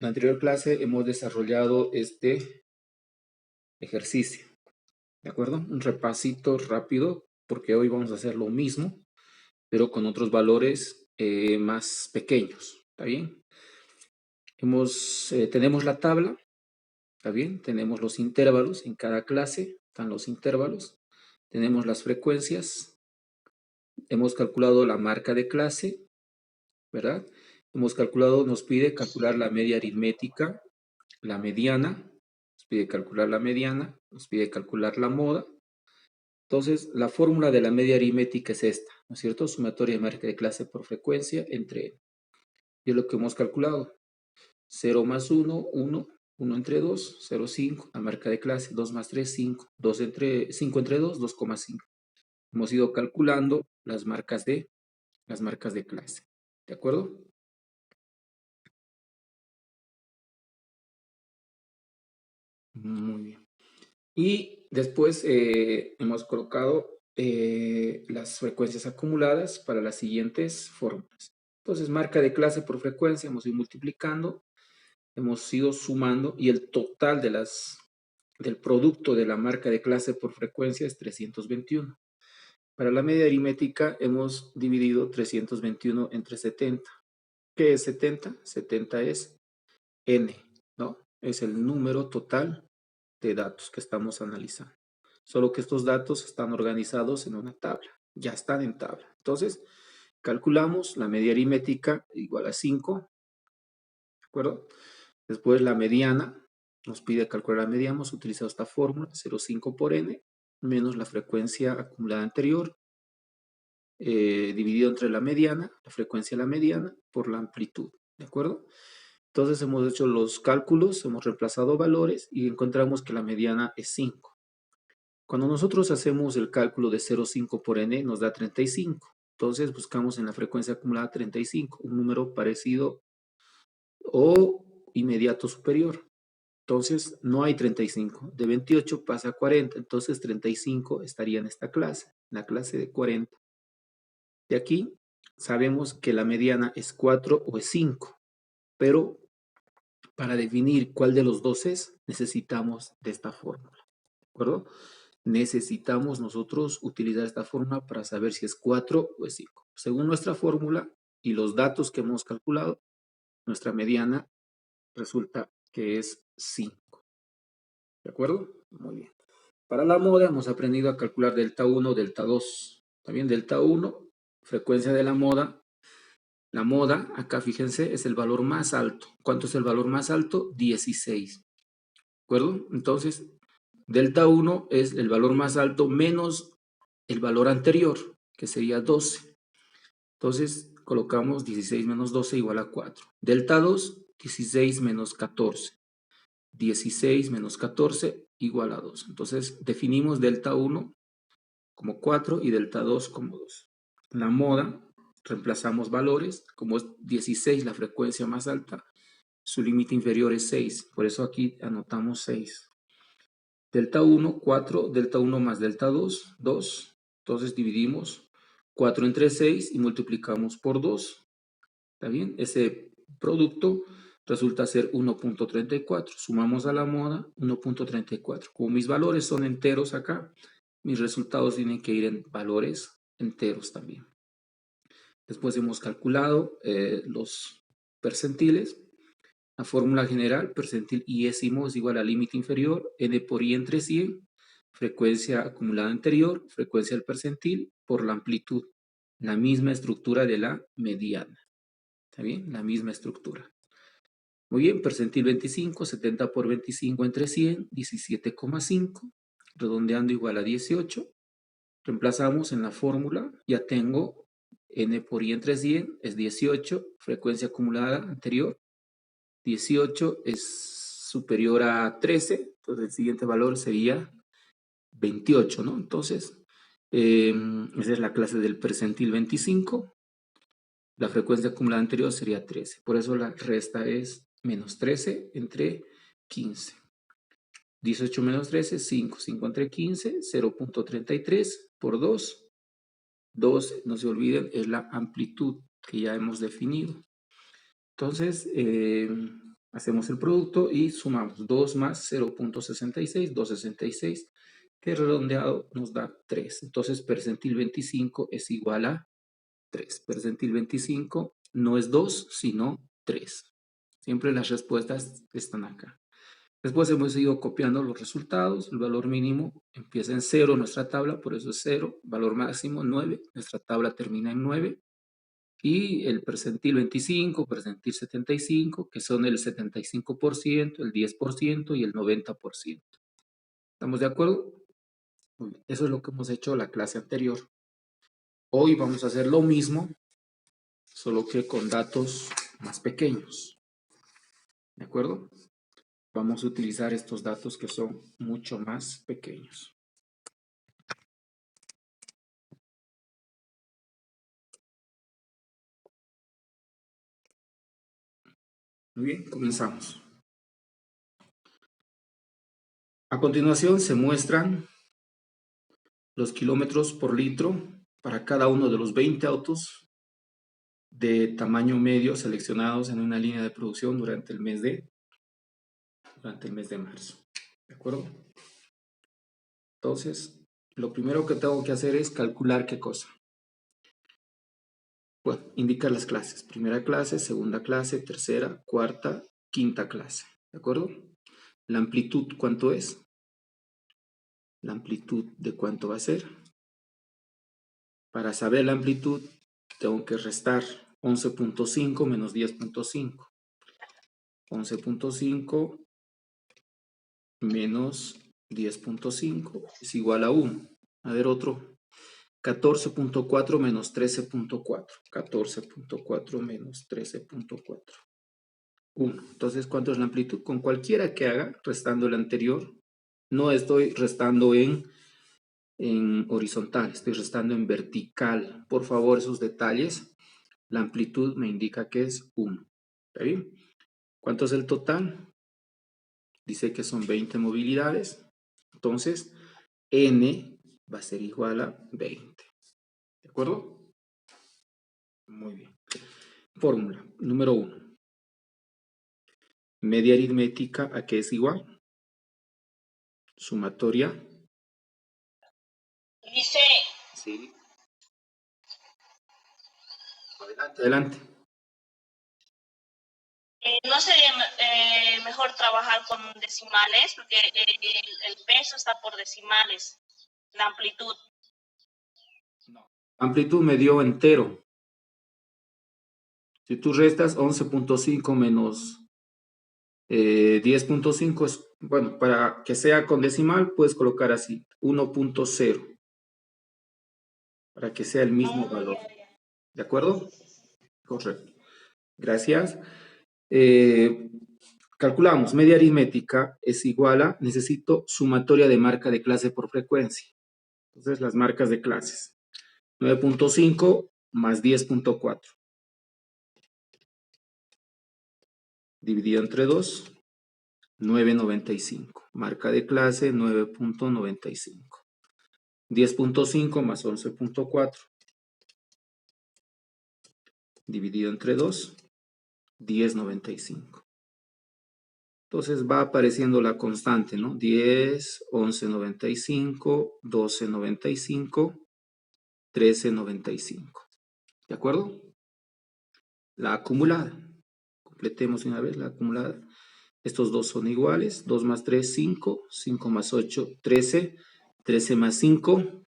la anterior clase hemos desarrollado este ejercicio, ¿de acuerdo? Un repasito rápido, porque hoy vamos a hacer lo mismo, pero con otros valores más pequeños, ¿está bien? Tenemos la tabla, ¿está bien? Tenemos los intervalos, en cada clase están los intervalos, tenemos las frecuencias, hemos calculado la marca de clase, ¿verdad? Nos pide calcular la media aritmética, la mediana, nos pide calcular la mediana, nos pide calcular la moda. Entonces, la fórmula de la media aritmética es esta, ¿no es cierto? Sumatoria de marca de clase por frecuencia entre n. Y es lo que hemos calculado. 0 más 1, 1, 1 entre 2, 0,5. La marca de clase, 2 más 3, 5. 5 entre 2, 2,5. Hemos ido calculando las marcas de clase. ¿De acuerdo? Muy bien. Y después hemos colocado las frecuencias acumuladas para las siguientes fórmulas. Entonces, marca de clase por frecuencia, hemos ido multiplicando, hemos ido sumando y el total del producto de la marca de clase por frecuencia es 321. Para la media aritmética hemos dividido 321 entre 70. ¿Qué es 70? 70 es n, ¿no? Es el número total de datos que estamos analizando. Solo que estos datos están organizados en una tabla. Ya están en tabla. Entonces, calculamos la media aritmética igual a 5. ¿De acuerdo? Después la mediana. Nos pide calcular la mediana. Hemos utilizado esta fórmula, 0,5 por n, menos la frecuencia acumulada anterior, dividido entre la mediana, la frecuencia de la mediana, por la amplitud. ¿De acuerdo? Entonces hemos hecho los cálculos, hemos reemplazado valores y encontramos que la mediana es 5. Cuando nosotros hacemos el cálculo de 0,5 por n nos da 35. Entonces buscamos en la frecuencia acumulada 35, un número parecido o inmediato superior. Entonces no hay 35. De 28 pasa a 40. Entonces 35 estaría en esta clase, en la clase de 40. De aquí sabemos que la mediana es 4 o es 5. Pero para definir cuál de los dos es, necesitamos de esta fórmula. ¿De acuerdo? Necesitamos nosotros utilizar esta fórmula para saber si es 4 o es 5. Según nuestra fórmula y los datos que hemos calculado, nuestra mediana resulta que es 5. ¿De acuerdo? Muy bien. Para la moda hemos aprendido a calcular delta 1, delta 2. También delta 1, frecuencia de la moda. La moda, acá fíjense, es el valor más alto. ¿Cuánto es el valor más alto? 16. ¿De acuerdo? Entonces, delta 1 es el valor más alto menos el valor anterior, que sería 12. Entonces, colocamos 16 menos 12 igual a 4. Delta 2, 16 menos 14. 16 menos 14 igual a 2. Entonces, definimos delta 1 como 4 y delta 2 como 2. La moda, reemplazamos valores. Como es 16 la frecuencia más alta, su límite inferior es 6. Por eso aquí anotamos 6. Delta 1, 4, delta 1 más delta 2, 2. Entonces dividimos 4 entre 6 y multiplicamos por 2. ¿Está bien? Ese producto resulta ser 1.34. Sumamos a la moda 1.34. Como mis valores son enteros acá, mis resultados tienen que ir en valores enteros también. Después hemos calculado los percentiles. La fórmula general, percentil iésimo es igual al límite inferior, n por i entre 100, frecuencia acumulada anterior, frecuencia del percentil, por la amplitud. La misma estructura de la mediana. ¿Está bien? La misma estructura. Muy bien, percentil 25, 70 por 25 entre 100, 17,5, redondeando igual a 18. Reemplazamos en la fórmula, ya tengo n por i entre 100 es 18, frecuencia acumulada anterior, 18 es superior a 13, entonces el siguiente valor sería 28, ¿no? Entonces, esa es la clase del percentil 25. La frecuencia acumulada anterior sería 13. Por eso la resta es menos 13 entre 15. 18 menos 13, 5. 5 entre 15, 0.33 por 2. 2, no se olviden, es la amplitud que ya hemos definido. Entonces, Hacemos el producto y sumamos 2 más 0.66, 266, que redondeado nos da 3. Entonces, percentil 25 es igual a 3. Percentil 25 no es 2, sino 3. Siempre las respuestas están acá. Después hemos ido copiando los resultados. El valor mínimo empieza en 0 nuestra tabla, por eso es 0. Valor máximo 9, nuestra tabla termina en 9. Y el percentil 25, percentil 75, que son el 75%, el 10% y el 90%. ¿Estamos de acuerdo? Muy bien. Eso es lo que hemos hecho en la clase anterior. Hoy vamos a hacer lo mismo, solo que con datos más pequeños. ¿De acuerdo? Vamos a utilizar estos datos que son mucho más pequeños. Muy bien, comenzamos. A continuación se muestran los kilómetros por litro para cada uno de los 20 autos de tamaño medio seleccionados en una línea de producción durante el mes de marzo. ¿De acuerdo? Entonces, lo primero que tengo que hacer es calcular qué cosa. Bueno, indicar las clases. Primera clase, segunda clase, tercera, cuarta, quinta clase. ¿De acuerdo? La amplitud, ¿cuánto es? La amplitud de cuánto va a ser. Para saber la amplitud, tengo que restar 11.5 menos 10.5. 11.5 menos 10.5 es igual a 1. A ver otro. 14.4 menos 13.4. 14.4 menos 13.4. 1. Entonces, ¿cuánto es la amplitud? Con cualquiera que haga, restando el anterior, no estoy restando en horizontal, estoy restando en vertical. Por favor, esos detalles. La amplitud me indica que es 1. ¿Está bien? ¿Cuánto es el total? Dice que son 20 movilidades. Entonces, n va a ser igual a 20. ¿De acuerdo? Muy bien. Fórmula número 1. Media aritmética, ¿a qué es igual? Sumatoria. Dice, Sí. Adelante, adelante. ¿no sería mejor trabajar con decimales? Porque el peso está por decimales, la amplitud. No. Amplitud me dio entero. Si tú restas 11.5 menos 10.5, es, bueno, para que sea con decimal, puedes colocar así, 1.0, para que sea el mismo valor. ¿De acuerdo? Correcto. Gracias. Calculamos, media aritmética es igual a, necesito sumatoria de marca de clase por frecuencia. Entonces, las marcas de clases. 9.5 más 10.4. Dividido entre 2, 9.95. Marca de clase 9.95. 10.5 más 11.4. Dividido entre 2, 10.95. Entonces va apareciendo la constante, ¿no? 10, 11.95, 12.95, 13.95. ¿De acuerdo? La acumulada. Completemos una vez la acumulada. Estos dos son iguales. 2 más 3, 5. 5 más 8, 13. 13 más 5,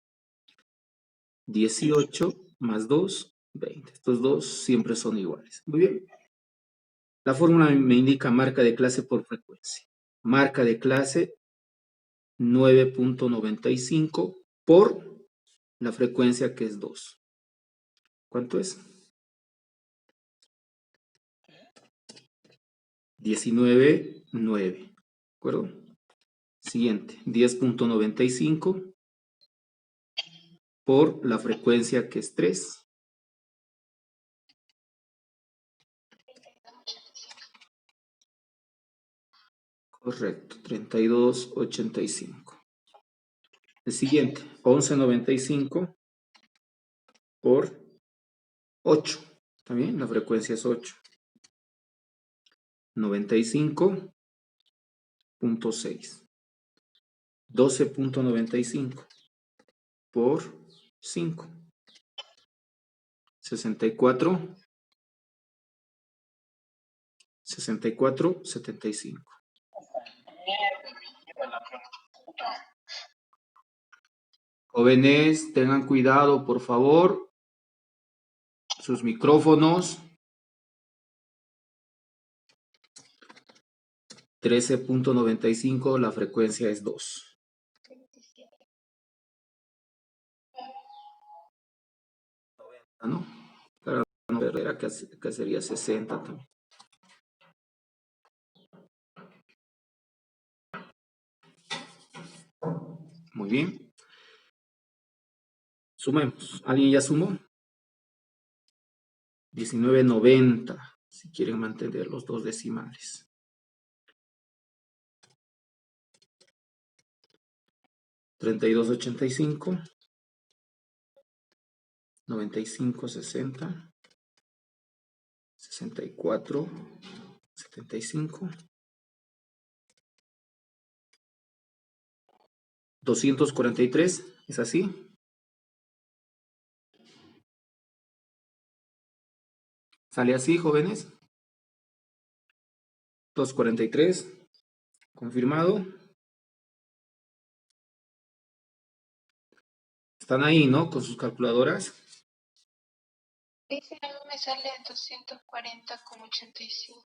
18. Más 2, 20. Estos dos siempre son iguales. Muy bien. La fórmula me indica marca de clase por frecuencia. Marca de clase 9.95 por la frecuencia que es 2. ¿Cuánto es? 19.9. ¿De acuerdo? Siguiente, 10.95 por la frecuencia que es 3. Correcto, 32.85. El siguiente, 11.95 por 8. ¿Está bien? La frecuencia es 8. 95.6. 12.95 por 5. 64. 64.75. Jóvenes, tengan cuidado, por favor. Sus micrófonos. 13.95, la frecuencia es 2. ¿No? Para no perder, acá sería 60 también. Muy bien. Sumemos. ¿Alguien ya sumó? 19.90, si quieren mantener los dos decimales. 32.85. 95.60. 64.75. 243, ¿es así? ¿Sale así, jóvenes? 243, confirmado. ¿Están ahí, no? Con sus calculadoras. Dice, a mí me sale 240,85.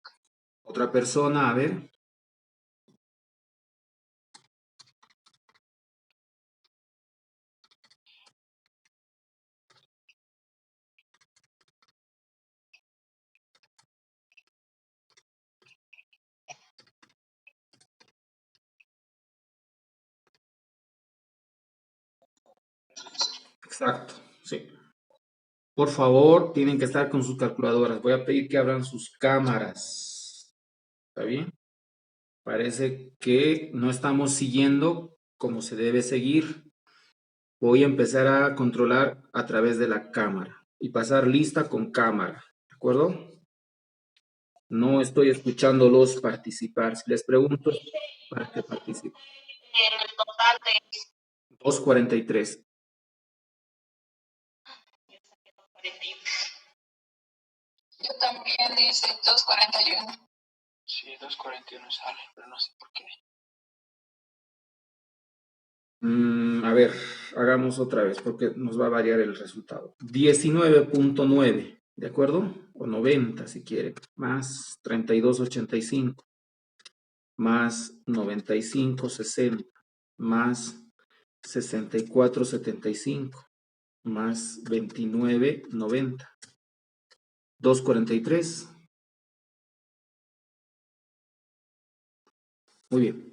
Otra persona, a ver. Exacto, sí. Por favor, tienen que estar con sus calculadoras. Voy a pedir que abran sus cámaras. ¿Está bien? Parece que no estamos siguiendo como se debe seguir. Voy a empezar a controlar a través de la cámara y pasar lista con cámara. ¿De acuerdo? No estoy escuchándolos participar. Si les pregunto, para que participen. El total de 243. Yo también dice 241. Sí, 241 sale, pero no sé por qué. A ver, hagamos otra vez porque nos va a variar el resultado. 19.9, ¿de acuerdo? O 90 si quieren. Más 32.85. Más 95.60. Más 64.75. Más 29.90. 243. Muy bien.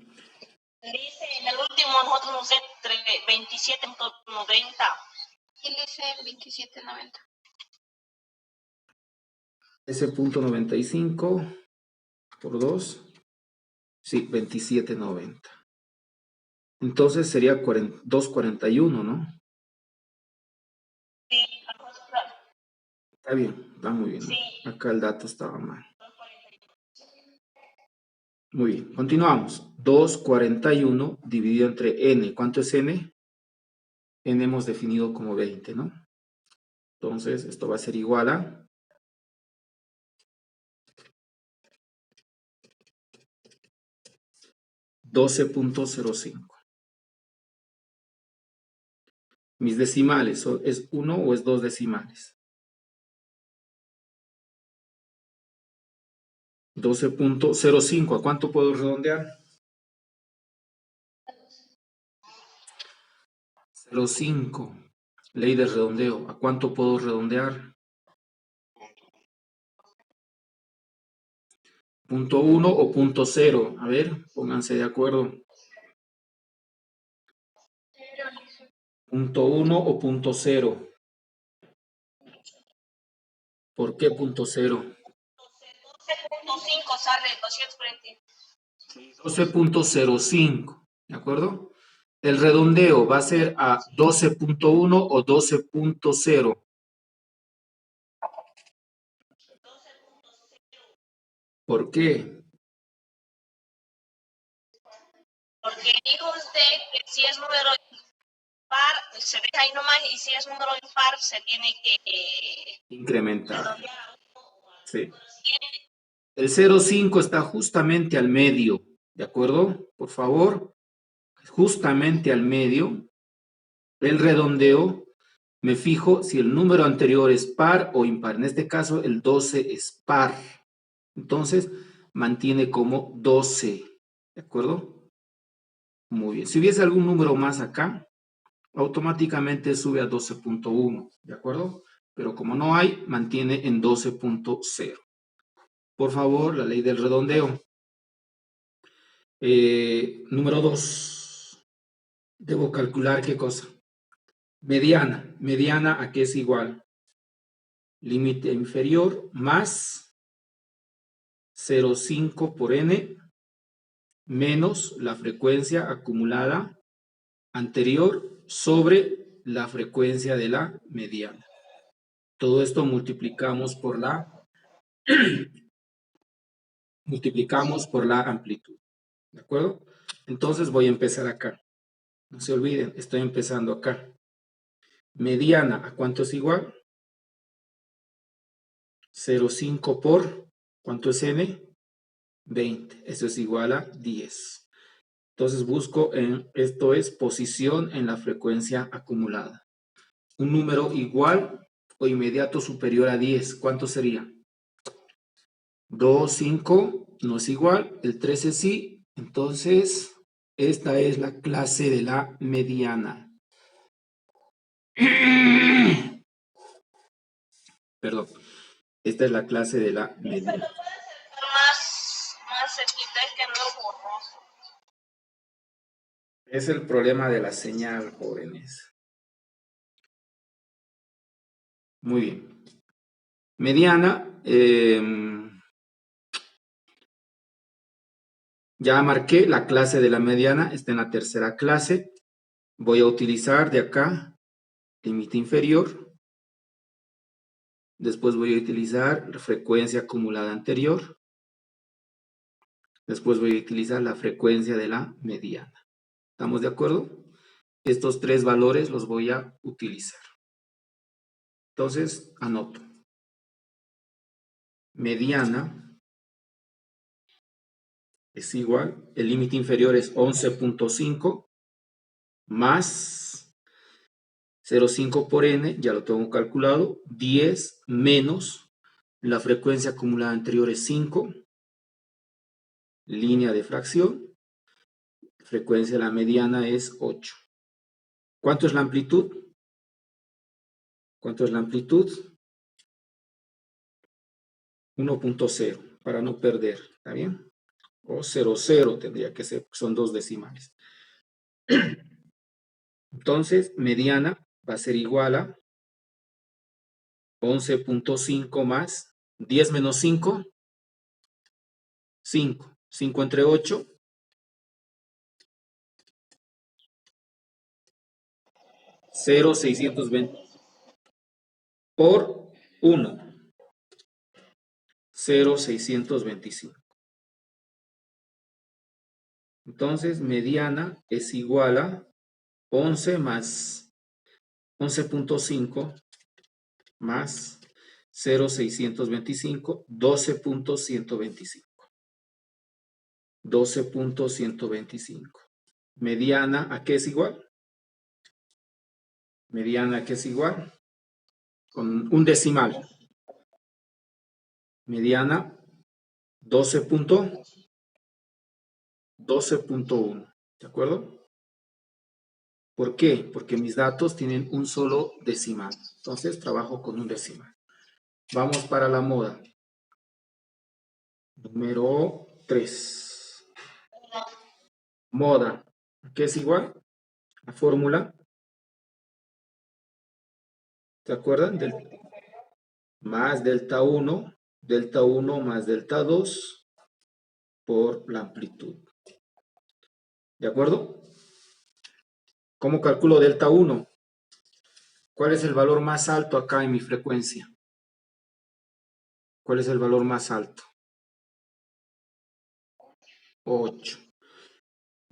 dice en el último nosotros nos sé 27.90. Y le dice 27.90. Ese punto 95 por 2. Sí, 27.90. Entonces sería 241, ¿no? Sí, Está bien, está muy bien. sí. Acá el dato estaba mal. Muy bien, continuamos. 241 dividido entre n. ¿Cuánto es n? N hemos definido como 20, ¿no? Entonces, esto va a ser igual a 12.05. Mis decimales, ¿es 1 o es 2 decimales? 12.05. ¿A cuánto puedo redondear? 0.5. Ley de redondeo. ¿A cuánto puedo redondear? ¿Punto 1 o punto 0? A ver, pónganse de acuerdo. ¿Punto 1 o punto 0? ¿Por qué punto 0? 12.5 sale 240. 12.05, ¿de acuerdo? El redondeo va a ser a 12.1 o 12.0. ¿Por qué? que si es número par, se deja ahí nomás, y si es número impar, se tiene que incrementar. redondear. Sí. El 0,5 está justamente al medio, ¿de acuerdo? Por favor, justamente al medio. El redondeo, me fijo si el número anterior es par o impar. En este caso, el 12 es par. Entonces, mantiene como 12, ¿de acuerdo? Muy bien. Si hubiese algún número más acá, automáticamente sube a 12.1, ¿de acuerdo? Pero como no hay, mantiene en 12.0. Por favor, la ley del redondeo. Número 2. Debo calcular qué cosa. Mediana. Mediana, ¿a qué es igual? Límite inferior más 0,5 por n menos la frecuencia acumulada anterior sobre la frecuencia de la mediana. Todo esto multiplicamos por la amplitud. ¿De acuerdo? Entonces voy a empezar acá. No se olviden, estoy empezando acá. Mediana, ¿a cuánto es igual? 0,5 por, ¿cuánto es n? 20. Eso es igual a 10. Entonces busco esto es posición en la frecuencia acumulada. Un número igual o inmediato superior a 10. ¿Cuánto sería? 2, 5, no es igual. El 13 sí. Entonces, esta es la clase de la mediana. Perdón. Esta es la clase de la mediana. Más cerquita, es que no es borroso. Es el problema de la señal, jóvenes. Muy bien. Mediana. Ya marqué la clase de la mediana. Está en la tercera clase. Voy a utilizar de acá límite inferior. Después voy a utilizar la frecuencia acumulada anterior. Después voy a utilizar la frecuencia de la mediana. ¿Estamos de acuerdo? Estos tres valores los voy a utilizar. Entonces, anoto. Mediana es igual, el límite inferior es 11.5 más 0,5 por n, ya lo tengo calculado, 10 menos la frecuencia acumulada anterior es 5, línea de fracción, frecuencia de la mediana es 8. ¿Cuánto es la amplitud? ¿Cuánto es la amplitud? 1.0, para no perder, ¿está bien? O 0,0 tendría que ser, son dos decimales. Entonces, mediana va a ser igual a 11.5 más 10 menos 5, 5. 5 entre 8, 0,620 por 1, 0,625. Entonces, mediana es igual a 11 más 11.5 más 0,625, 12.125. 12.125. Mediana, ¿a qué es igual? Mediana, ¿a qué es igual? Con un decimal. Mediana, 12.1. ¿De acuerdo? ¿Por qué? Porque mis datos tienen un solo decimal. Entonces, trabajo con un decimal. Vamos para la moda. Número 3. Moda. ¿A qué es igual? La fórmula. ¿Se acuerdan? Más delta 1 más delta 2 por la amplitud. ¿De acuerdo? ¿Cómo calculo delta 1? ¿Cuál es el valor más alto acá en mi frecuencia? ¿Cuál es el valor más alto? 8.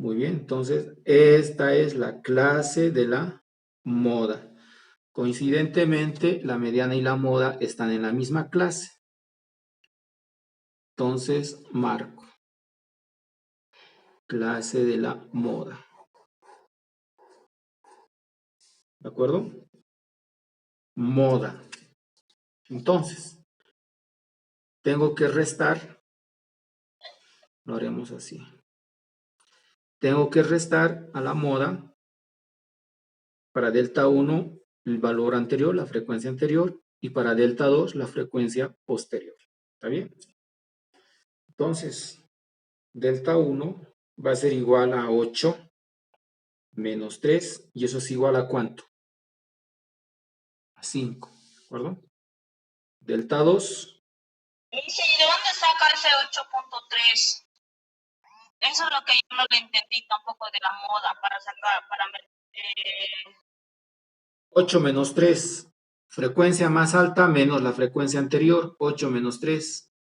Muy bien, entonces esta es la clase de la moda. Coincidentemente, la mediana y la moda están en la misma clase. Entonces, marco. Clase de la moda. ¿De acuerdo? Moda. Entonces, tengo que restar. Lo haremos así. Tengo que restar a la moda para delta 1 el valor anterior, la frecuencia anterior, y para delta 2 la frecuencia posterior. ¿Está bien? Entonces, delta 1 va a ser igual a 8 menos 3, y eso es igual a ¿cuánto? A 5, ¿de acuerdo? Delta 2. Dice, ¿y de dónde saca ese 8.3? Eso es lo que yo no le entendí tampoco de la moda para sacar, 8 menos 3. Frecuencia más alta menos la frecuencia anterior. 8 menos 3.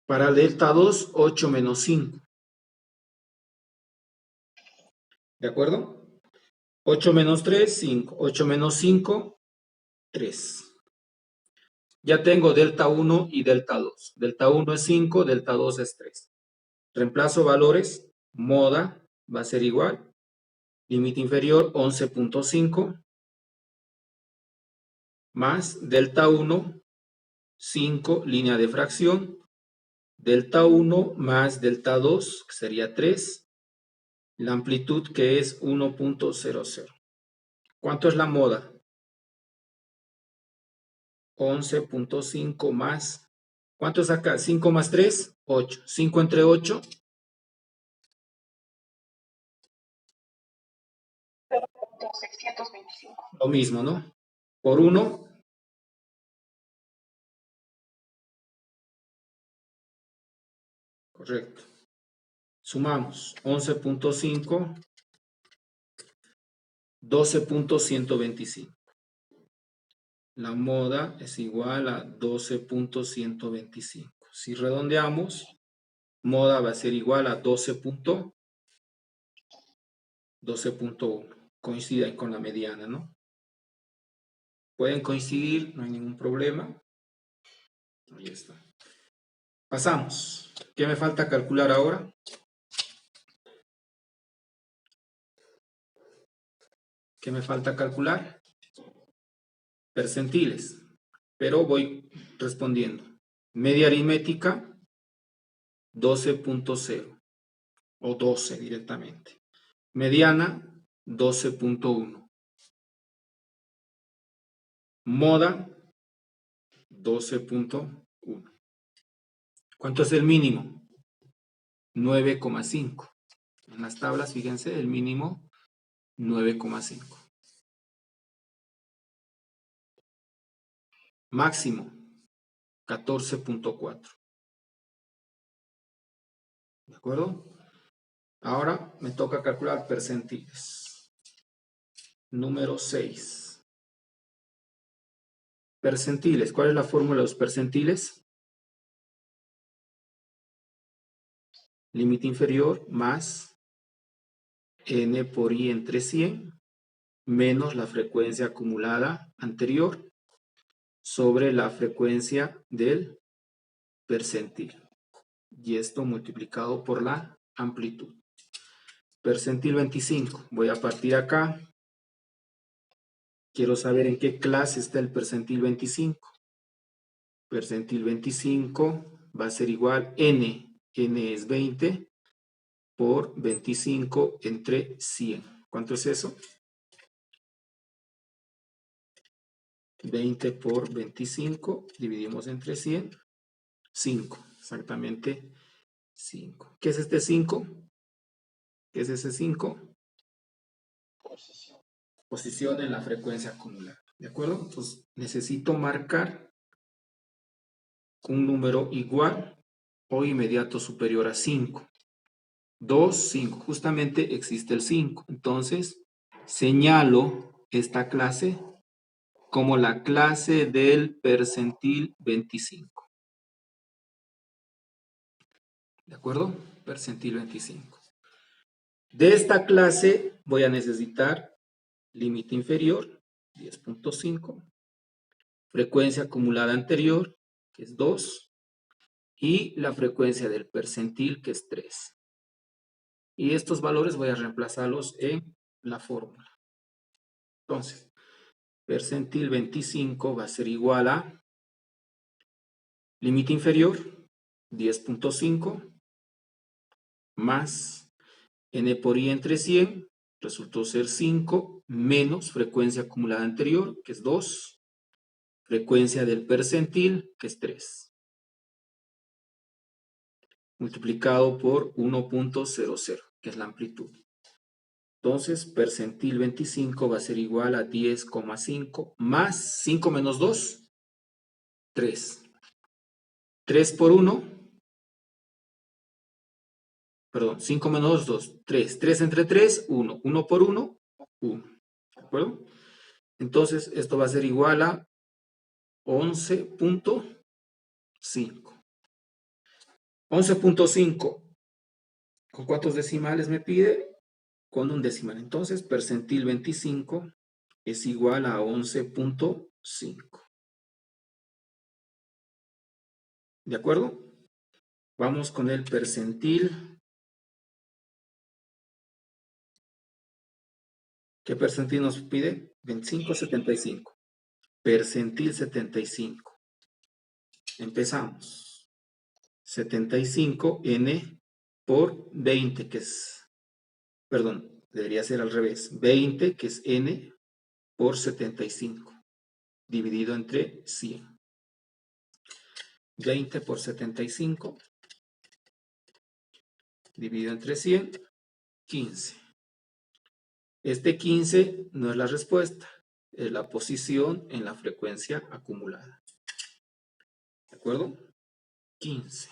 Para delta 2, 8 menos 5. ¿De acuerdo? 8 menos 3, 5. 8 menos 5, 3. Ya tengo delta 1 y delta 2. Delta 1 es 5, delta 2 es 3. Reemplazo valores. Moda va a ser igual. Límite inferior 11.5 más delta 1, 5, línea de fracción. Delta 1 más delta 2, que sería 3. La amplitud que es 1.00. ¿Cuánto es la moda? 11.5 más. ¿Cuánto es acá? 5 más 3, 8. 5 entre 8. 625. Lo mismo, ¿no? Por 1. Correcto. Sumamos. 11.5. 12.125. La moda es igual a 12.125. Si redondeamos, moda va a ser igual a 12.1. Coincide con la mediana, ¿no? Pueden coincidir, no hay ningún problema. Ahí está. Pasamos. ¿Qué me falta calcular ahora? ¿Qué me falta calcular? Percentiles. Pero voy respondiendo. Media aritmética, 12.0 o 12 directamente. Mediana, 12.1. Moda, 12.1. ¿Cuánto es el mínimo? 9,5. En las tablas, fíjense, el mínimo 9,5. Máximo 14.4. ¿De acuerdo? Ahora me toca calcular percentiles. Número 6. Percentiles. ¿Cuál es la fórmula de los percentiles? Límite inferior más n por i entre 100 menos la frecuencia acumulada anterior sobre la frecuencia del percentil. Y esto multiplicado por la amplitud. Percentil 25. Voy a partir acá. Quiero saber en qué clase está el percentil 25. Percentil 25 va a ser igual n. N es 20 por 25 entre 100. ¿Cuánto es eso? 20 por 25, dividimos entre 100, 5, exactamente 5. ¿Qué es este 5? ¿Qué es ese 5? Posición en la frecuencia acumulada, ¿de acuerdo? Entonces necesito marcar un número igual o inmediato superior a 5. 2, 5, justamente existe el 5. Entonces señalo esta clase como la clase del percentil 25. ¿De acuerdo? Percentil 25. De esta clase voy a necesitar límite inferior, 10.5, frecuencia acumulada anterior, que es 2, y la frecuencia del percentil, que es 3. Y estos valores voy a reemplazarlos en la fórmula. Entonces, percentil 25 va a ser igual a límite inferior, 10.5, más n por i entre 100, resultó ser 5, menos frecuencia acumulada anterior, que es 2, frecuencia del percentil, que es 3, multiplicado por 1.00, que es la amplitud. Entonces, percentil 25 va a ser igual a 10,5 más 5 menos 2, 3. 3 por 1, perdón, 5 menos 2, 3. 3 entre 3, 1. 1 por 1, 1. ¿De acuerdo? Entonces, esto va a ser igual a 11.5. 11.5. ¿Con cuántos decimales me pide? Con un decimal. Entonces, percentil 25 es igual a 11.5. ¿De acuerdo? Vamos con el percentil. ¿Qué percentil nos pide? 25, 75. Percentil 75. Empezamos. 75 n por 20, que es, perdón, debería ser al revés. 20, que es n por 75, dividido entre 100. 20 por 75, dividido entre 100, 15. Este 15 no es la respuesta, es la posición en la frecuencia acumulada. ¿De acuerdo? 15.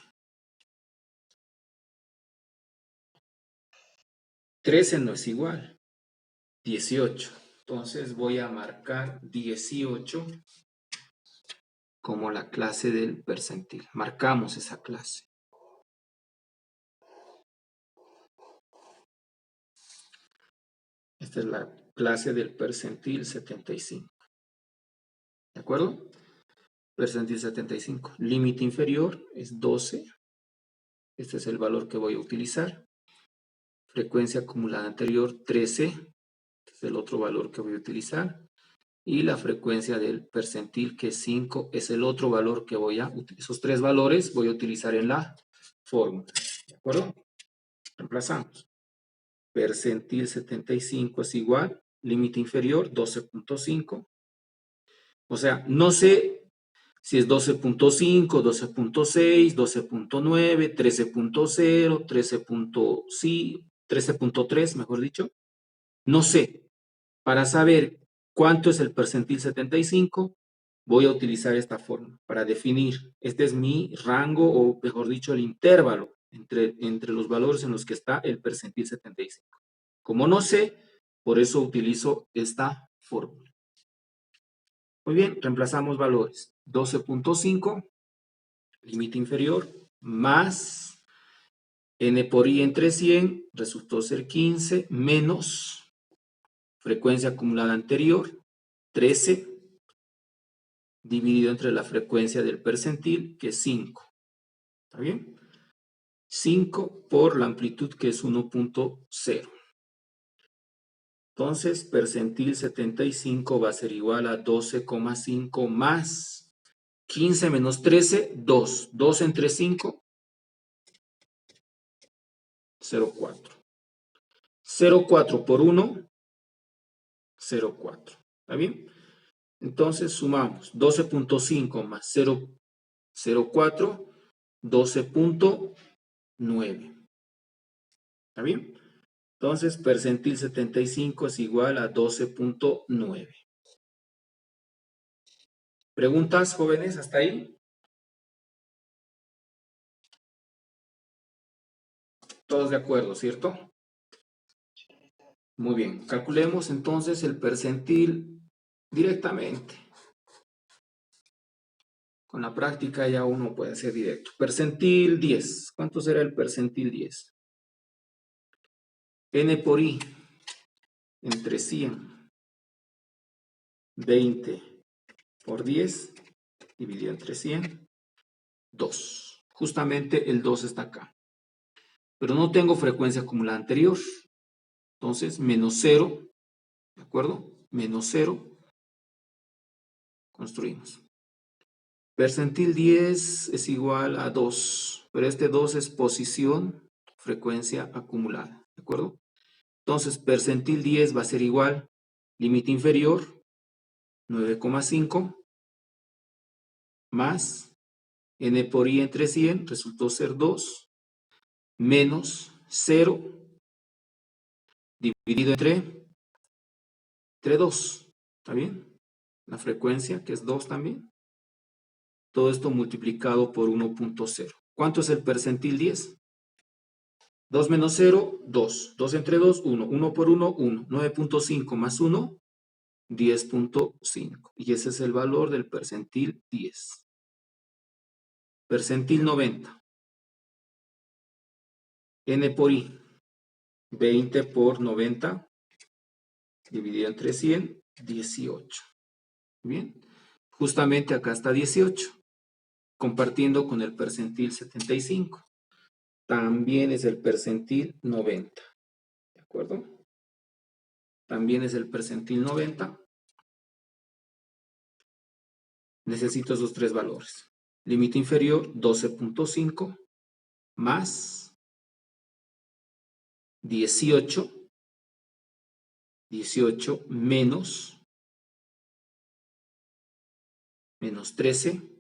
13 no es igual. 18. Entonces voy a marcar 18 como la clase del percentil. Marcamos esa clase. Esta es la clase del percentil 75. ¿De acuerdo? Percentil 75. Límite inferior es 12. Este es el valor que voy a utilizar. Frecuencia acumulada anterior 13. Este es el otro valor que voy a utilizar. Y la frecuencia del percentil, que es 5, es el otro valor que voy a utilizar. Esos tres valores voy a utilizar en la fórmula. ¿De acuerdo? Reemplazamos. Percentil 75 es igual, límite inferior 12.5. O sea, no sé si es 12.5, 12.6, 12.9, 13.0, 13.3, mejor dicho. No sé. Para saber cuánto es el percentil 75, voy a utilizar esta fórmula para definir. Este es mi rango, o mejor dicho, el intervalo entre los valores en los que está el percentil 75. Como no sé, por eso utilizo esta fórmula. Muy bien, reemplazamos valores. 12.5, límite inferior, más n por i entre 100, resultó ser 15, menos frecuencia acumulada anterior, 13, dividido entre la frecuencia del percentil, que es 5. ¿Está bien? 5 por la amplitud, que es 1.0. Entonces, percentil 75 va a ser igual a 12,5 más 15 menos 13, 2. 2 entre 5, 0,4. 0,4 por 1, 0,4. ¿Está bien? Entonces, sumamos 12.5 más 0,4, 12.9. ¿Está bien? Entonces, percentil 75 es igual a 12.9. ¿Preguntas, jóvenes, hasta ahí? Todos de acuerdo, ¿cierto? Muy bien. Calculemos entonces el percentil directamente Con la práctica ya uno puede hacer directo. Percentil 10. ¿Cuánto será el percentil 10? N por I entre 100. 20 por 10 dividido entre 100. 2. Justamente el 2 está acá. Pero no tengo frecuencia acumulada anterior. Entonces, menos 0. ¿De acuerdo? Menos 0. Construimos. Percentil 10 es igual a 2, pero este 2 es posición, frecuencia acumulada, ¿de acuerdo? Entonces, percentil 10 va a ser igual, límite inferior, 9,5, más n por i entre 100, resultó ser 2, menos 0, dividido entre 2, ¿está bien? La frecuencia, que es 2 también. Todo esto multiplicado por 1.0. ¿Cuánto es el percentil 10? 2 menos 0, 2. 2 entre 2, 1. 1 por 1, 1. 9.5 más 1, 10.5. Y ese es el valor del percentil 10. Percentil 90. N por I. 20 por 90. Dividido entre 100, 18. Bien. Justamente acá está 18. Compartiendo con el percentil 75. También es el percentil 90. ¿De acuerdo? También es el percentil 90. Necesito esos tres valores. Límite inferior 12.5 más 18 menos 13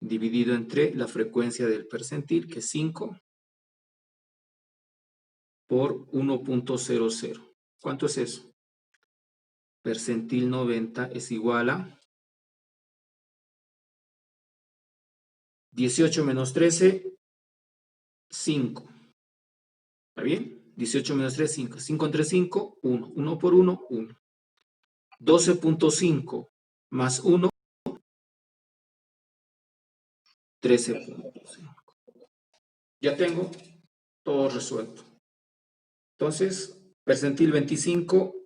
dividido entre la frecuencia del percentil, que es 5, por 1.00. ¿Cuánto es eso? Percentil 90 es igual a 18 menos 13, 5. ¿Está bien? 18 menos 3, 5. 5 entre 5, 1. 1 por 1, 1. 12.5 más 1, 13.5. Ya tengo todo resuelto. Entonces, percentil 25